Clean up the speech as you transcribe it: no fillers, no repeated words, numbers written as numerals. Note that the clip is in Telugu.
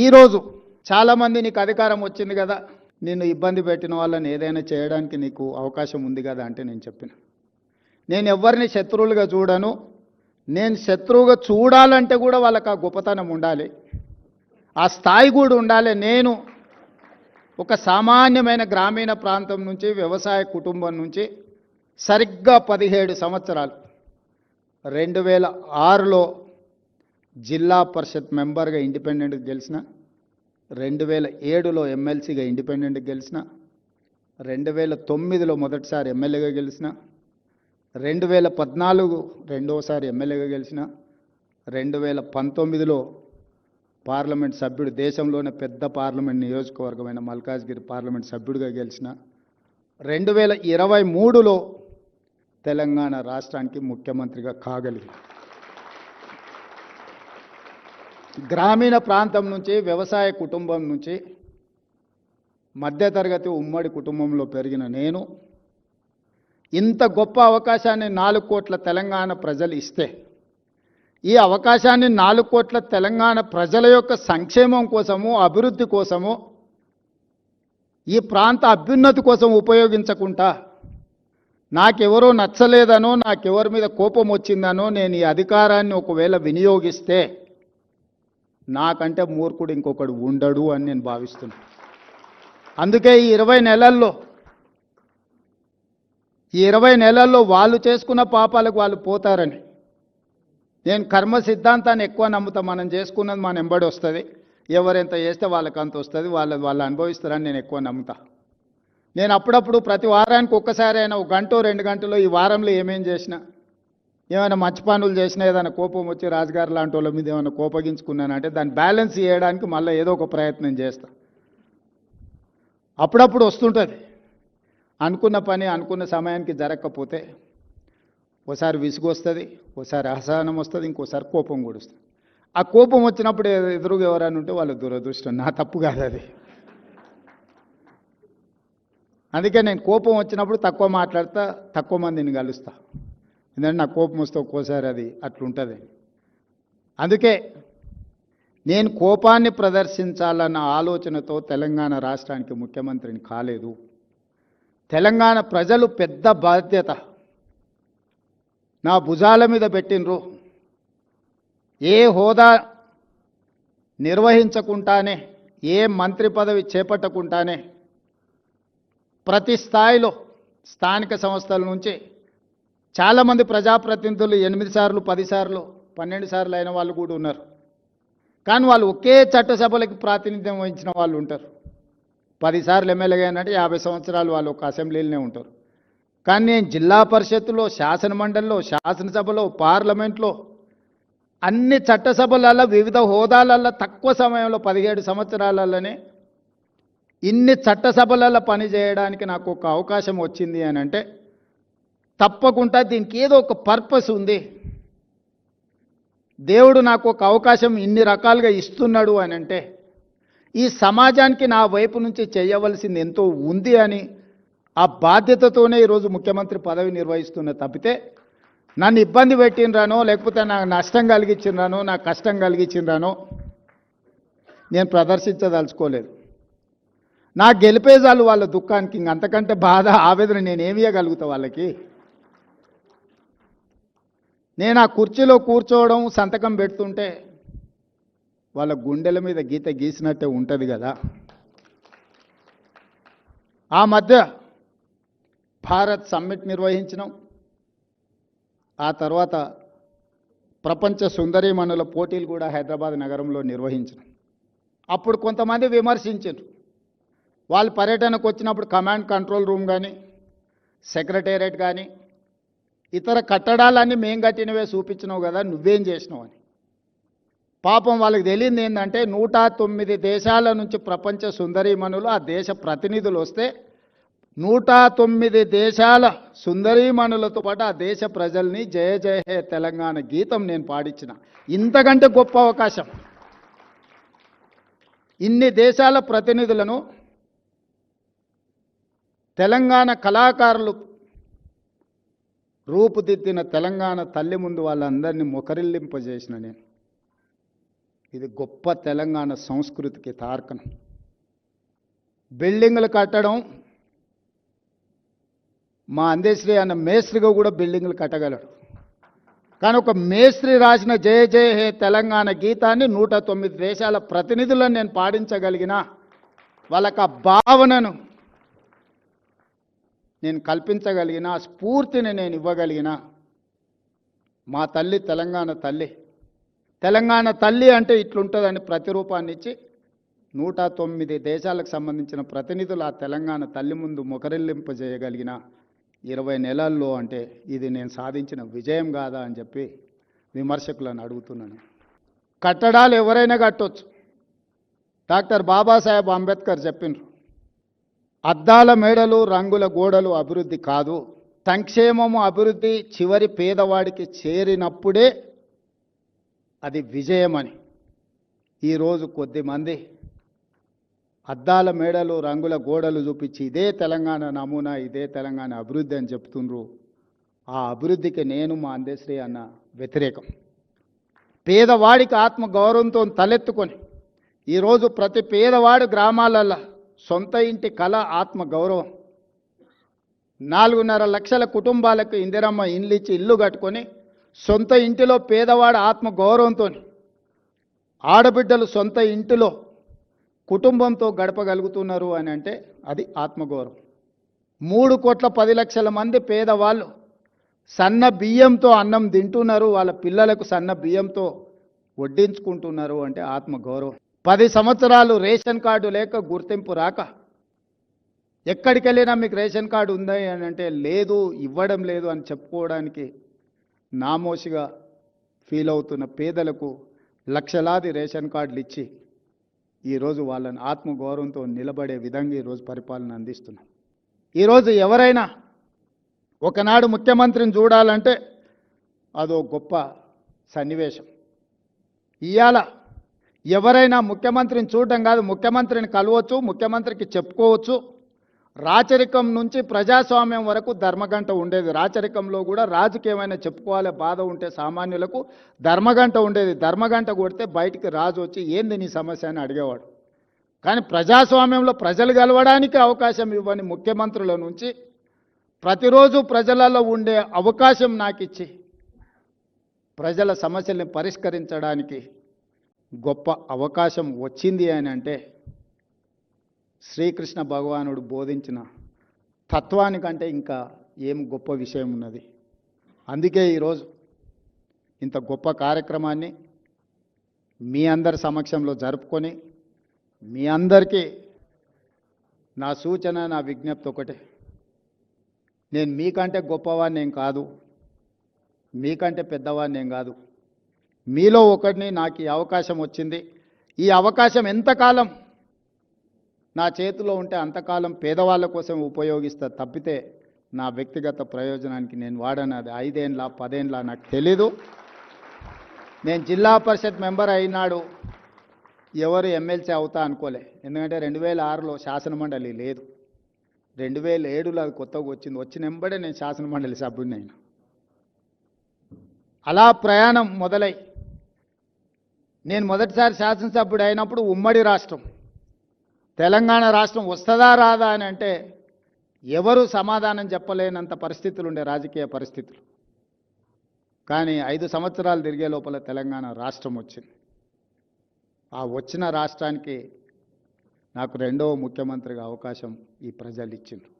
ఈరోజు చాలామంది నీకు అధికారం వచ్చింది కదా, నిన్ను ఇబ్బంది పెట్టిన వాళ్ళని ఏదైనా చేయడానికి నీకు అవకాశం ఉంది కదా అంటే నేను చెప్పిన, నేను ఎవరిని శత్రువులుగా చూడను. నేను శత్రువుగా చూడాలంటే కూడా వాళ్ళకి ఆ గొప్పతనం ఉండాలి, ఆ స్థాయి కూడా ఉండాలి. నేను ఒక సామాన్యమైన గ్రామీణ ప్రాంతం నుంచి, వ్యవసాయ కుటుంబం నుంచి సరిగ్గా 17 సంవత్సరాలు 2006లో జిల్లా పరిషత్ మెంబర్గా ఇండిపెండెంట్గా గెలిచిన, 2007లో ఎమ్మెల్సీగా ఇండిపెండెంట్గా గెలిచిన, 2009లో మొదటిసారి ఎమ్మెల్యేగా గెలిచిన, 2014 రెండోసారి ఎమ్మెల్యేగా గెలిచిన, 2019లో పార్లమెంట్ సభ్యుడు, దేశంలోనే పెద్ద పార్లమెంట్ నియోజకవర్గమైన మల్కాజ్గిరి పార్లమెంట్ సభ్యుడిగా గెలిచిన, 2023లో తెలంగాణ రాష్ట్రానికి ముఖ్యమంత్రిగా కాగలిగిన. గ్రామీణ ప్రాంతం నుంచి, వ్యవసాయ కుటుంబం నుంచి, మధ్యతరగతి ఉమ్మడి కుటుంబంలో పెరిగిన నేను ఇంత గొప్ప అవకాశాన్ని 4 కోట్ల తెలంగాణ ప్రజలు ఇస్తే, ఈ అవకాశాన్ని 4 కోట్ల తెలంగాణ ప్రజల యొక్క సంక్షేమం కోసము, అభివృద్ధి కోసము, ఈ ప్రాంత అభ్యున్నతి కోసం ఉపయోగించకుండా, నాకెవరో నచ్చలేదనో, నాకెవరి మీద కోపం వచ్చిందనో నేను ఈ అధికారాన్ని ఒకవేళ వినియోగిస్తే నాకంటే మూర్ఖుడు ఇంకొకడు ఉండడు అని నేను భావిస్తున్నాను. అందుకే ఈ 20 నెలల్లో వాళ్ళు చేసుకున్న పాపాలకు వాళ్ళు పోతారని నేను కర్మ సిద్ధాంతాన్ని ఎక్కువ నమ్ముతా. మనం చేసుకున్నది మన ఎంబడి వస్తుంది, ఎవరెంత చేస్తే వాళ్ళకి అంత వస్తుంది, వాళ్ళు అనుభవిస్తారని నేను ఎక్కువ నమ్ముతా. నేను అప్పుడప్పుడు ప్రతి వారానికి ఒక్కసారి అయినా 1 గంట 2 గంటలో ఈ వారంలో ఏమేం చేసినా, ఏమైనా మంచి పనులు చేసినా, ఏదైనా కోపం వచ్చి రాజుగారు లాంటి వాళ్ళ మీద ఏమైనా కోపగించుకున్నానంటే దాన్ని బ్యాలెన్స్ చేయడానికి మళ్ళీ ఏదో ఒక ప్రయత్నం చేస్తా. అప్పుడప్పుడు వస్తుంటుంది, అనుకున్న పని అనుకున్న సమయానికి జరగకపోతే ఓసారి విసుగు వస్తుంది, ఓసారి అసహనం వస్తుంది, ఇంకోసారి కోపం కూడా వస్తుంది. ఆ కోపం వచ్చినప్పుడు ఎదురుగా ఎవరైనా ఉంటే వాళ్ళ దురదృష్టం, నా తప్పు కాదు అది. అందుకే నేను కోపం వచ్చినప్పుడు తక్కువ మాట్లాడతా, తక్కువ మందిని కలుస్తా. ఎందుకంటే నాకు కోపం వస్తే ఒక్కోసారి అది అట్లుంటుంది. అందుకే నేను కోపాన్ని ప్రదర్శించాలన్న ఆలోచనతో తెలంగాణ రాష్ట్రానికి ముఖ్యమంత్రిని కాలేదు. తెలంగాణ ప్రజలు పెద్ద బాధ్యత నా భుజాల మీద పెట్టినరు. ఏ హోదా నిర్వహించకుండానే, ఏ మంత్రి పదవి చేపట్టకుండానే ప్రతి స్థాయిలో స్థానిక సంస్థల నుంచి చాలామంది ప్రజాప్రతినిధులు 8 సార్లు 10 సార్లు 12 సార్లు అయిన వాళ్ళు కూడా ఉన్నారు. కానీ వాళ్ళు ఒకే చట్టసభలకు ప్రాతినిధ్యం వహించిన వాళ్ళు ఉంటారు. 10 సార్లు ఎమ్మెల్యేగా అయినట్టు 50 సంవత్సరాలు వాళ్ళు ఒక అసెంబ్లీలోనే ఉంటారు. కానీ నేను జిల్లా పరిషత్తులో, శాసనమండలిలో, శాసనసభలో, పార్లమెంట్లో, అన్ని చట్టసభలలో, వివిధ హోదాలలో తక్కువ సమయంలో 17 సంవత్సరాలలోనే ఇన్ని చట్టసభలలో పనిచేయడానికి నాకు ఒక అవకాశం వచ్చింది అని అంటే తప్పకుండా దీనికి ఏదో ఒక పర్పస్ ఉంది. దేవుడు నాకు ఒక అవకాశం ఇన్ని రకాలుగా ఇస్తున్నాడు అని అంటే ఈ సమాజానికి నా వైపు నుంచి చేయవలసింది ఎంతో ఉంది అని ఆ బాధ్యతతోనే ఈరోజు ముఖ్యమంత్రి పదవి నిర్వహిస్తున్న తప్పితే నన్ను ఇబ్బంది పెట్టినరానో, లేకపోతే నాకు నష్టం కలిగించినరానో, నాకు కష్టం కలిగించినరానో నేను ప్రదర్శించదలుచుకోలేదు. నా గెలిపేజాలు వాళ్ళ దుఃఖానికి, ఇంకంతకంటే బాధ, ఆవేదన నేనేమియగలుగుతా వాళ్ళకి? నేను ఆ కుర్చీలో కూర్చోవడం, సంతకం పెడుతుంటే వాళ్ళ గుండెల మీద గీత గీసినట్టే ఉంటుంది కదా. ఆ మధ్య భారత్ సమ్మిట్ నిర్వహించినాం. ఆ తర్వాత ప్రపంచ సుందరీమణుల పోటీలు కూడా హైదరాబాద్ నగరంలో నిర్వహించినాం. అప్పుడు కొంతమంది విమర్శించారు, వాళ్ళు పర్యటనకు వచ్చినప్పుడు కమాండ్ కంట్రోల్ రూమ్ కానీ, సెక్రటేరియట్ కానీ, ఇతర కట్టడాలన్నీ మేం కట్టినవే చూపించినావు కదా, నువ్వేం చేసినావు అని. పాపం వాళ్ళకి తెలియదు ఏంటంటే 109 దేశాల నుంచి ప్రపంచ సుందరీమణులు, ఆ దేశ ప్రతినిధులు వస్తే 109 దేశాల సుందరీమణులతో పాటు ఆ దేశ ప్రజల్ని జయ జయ హే తెలంగాణ గీతం నేను పాడించిన. ఇంతకంటే గొప్ప అవకాశం. ఇన్ని దేశాల ప్రతినిధులను తెలంగాణ కళాకారులు రూపుదిద్దిన తెలంగాణ తల్లి ముందు వాళ్ళందరినీ మొకరిల్లింపజేసిన నేను. ఇది గొప్ప తెలంగాణ సంస్కృతికి తార్కణం. బిల్డింగులు కట్టడం, మా అందశ్రీ అన్న మేస్త్రిగా కూడా బిల్డింగులు కట్టగలడు. కానీ ఒక మేస్త్రి రాసిన జయ జయ హే తెలంగాణ గీతాన్ని 109 దేశాల ప్రతినిధులను నేను పాడించగలిగిన, వాళ్ళకి ఆ భావనను నేను కల్పించగలిగిన, స్ఫూర్తిని నేను ఇవ్వగలిగిన మా తల్లి తెలంగాణ తల్లి. తెలంగాణ తల్లి అంటే ఇట్లుంటుందని ప్రతిరూపాన్ని ఇచ్చి 109 దేశాలకు సంబంధించిన ప్రతినిధులు ఆ తెలంగాణ తల్లి ముందు ముఖరిల్లింపజేయగలిగిన 20 నెలల్లో అంటే ఇది నేను సాధించిన విజయం కాదా అని చెప్పి విమర్శకులను అడుగుతున్నాను. కట్టడాలు ఎవరైనా కట్టొచ్చు. డాక్టర్ బాబాసాహెబ్ అంబేద్కర్ చెప్పిండ్రు, అద్దాల మేడలు రంగుల గోడలు అభివృద్ధి కాదు, సంక్షేమము అభివృద్ధి చివరి పేదవాడికి చేరినప్పుడే అది విజయమని. ఈరోజు కొద్దిమంది అద్దాల మేడలు రంగుల గోడలు చూపించి ఇదే తెలంగాణ నమూనా, ఇదే తెలంగాణ అభివృద్ధి అని చెప్తుండ్రు. ఆ అభివృద్ధికి నేను మా అందశ్రీ అన్న వ్యతిరేకం. పేదవాడికి ఆత్మ గౌరవంతో తలెత్తుకొని ఈరోజు ప్రతి పేదవాడు గ్రామాలలో సొంత ఇంటి కళ ఆత్మ గౌరవం. 4.5 లక్షల కుటుంబాలకు ఇందిరమ్మ ఇండ్లు ఇచ్చి ఇల్లు కట్టుకొని సొంత ఇంటిలో పేదవాడు ఆత్మ గౌరవంతో, ఆడబిడ్డలు సొంత ఇంటిలో కుటుంబంతో గడపగలుగుతున్నారు అని అంటే అది ఆత్మగౌరవం. 3,10,00,000 మంది పేదవాళ్ళు సన్న బియ్యంతో అన్నం తింటున్నారు, వాళ్ళ పిల్లలకు సన్న బియ్యంతో వడ్డించుకుంటున్నారు అంటే ఆత్మగౌరవం. 10 సంవత్సరాలు రేషన్ కార్డు లేక గుర్తింపు రాక ఎక్కడికి వెళ్ళినా మీకు రేషన్ కార్డు ఉందా అని అంటే లేదు, ఇవ్వడం లేదు అని చెప్పుకోవడానికి నామోషిగా ఫీల్ అవుతున్న పేదలకు లక్షలాది రేషన్ కార్డులు ఇచ్చి ఈరోజు వాళ్ళని ఆత్మగౌరవంతో నిలబడే విధంగా ఈరోజు పరిపాలన అందిస్తున్నాం. ఈరోజు ఎవరైనా ఒకనాడు ముఖ్యమంత్రిని చూడాలంటే అదో గొప్ప సన్నివేశం. ఇవాళ ఎవరైనా ముఖ్యమంత్రిని చూడటం కాదు, ముఖ్యమంత్రిని కలవచ్చు, ముఖ్యమంత్రికి చెప్పుకోవచ్చు. రాచరికం నుంచి ప్రజాస్వామ్యం వరకు ధర్మగంట ఉండేది. రాచరికంలో కూడా రాజుకి ఏమైనా చెప్పుకోవాలి, బాధ ఉంటే సామాన్యులకు ధర్మగంట ఉండేది. ధర్మగంట కొడితే బయటికి రాజు వచ్చి ఏంది నీ సమస్య అని అడిగేవాడు. కానీ ప్రజాస్వామ్యంలో ప్రజలు గెలవడానికి అవకాశం ఇవ్వని ముఖ్యమంత్రుల నుంచి ప్రతిరోజు ప్రజలలో ఉండే అవకాశం నాకు ఇచ్చి ప్రజల సమస్యల్ని పరిష్కరించడానికి గొప్ప అవకాశం వచ్చింది అని అంటే శ్రీకృష్ణ భగవానుడు బోధించిన తత్వానికంటే ఇంకా ఏం గొప్ప విషయం ఉన్నది. అందుకే ఈరోజు ఇంత గొప్ప కార్యక్రమాన్ని మీ అందరి సమక్షంలో జరుపుకొని మీ అందరికీ నా సూచన, నా విజ్ఞప్తి ఒకటే. నేను మీకంటే గొప్పవాడిని ఏం కాదు, మీకంటే పెద్దవాడిని ఏం కాదు. మీలో ఒకటిని నాకు ఈ అవకాశం వచ్చింది. ఈ అవకాశం ఎంతకాలం నా చేతిలో ఉంటే అంతకాలం పేదవాళ్ళ కోసం ఉపయోగిస్తా తప్పితే నా వ్యక్తిగత ప్రయోజనానికి నేను వాడను. అది 5 ఏళ్ళ 10 ఏళ్ళ నాకు తెలీదు. నేను జిల్లా పరిషత్ మెంబర్ అయినాడు ఎవరు ఎమ్మెల్సీ అవుతా అనుకోలే. ఎందుకంటే 2006లో శాసనమండలి లేదు, 2007లో అది కొత్తగా వచ్చింది. వచ్చిన వెంబడే నేను శాసనమండలి సభ్యుడిని అయినా. అలా ప్రయాణం మొదలై నేను మొదటిసారి శాసనసభ్యుడు అయినప్పుడు ఉమ్మడి రాష్ట్రం తెలంగాణ రాష్ట్రం వస్తుందా రాదా అని అంటే ఎవరు సమాధానం చెప్పలేనంత పరిస్థితులు ఉండే, రాజకీయ పరిస్థితులు. కానీ 5 సంవత్సరాలు తిరిగే లోపల తెలంగాణ రాష్ట్రం వచ్చింది. ఆ వచ్చిన రాష్ట్రానికి నాకు 2వ ముఖ్యమంత్రిగా అవకాశం ఈ ప్రజలు ఇచ్చిండ్రు.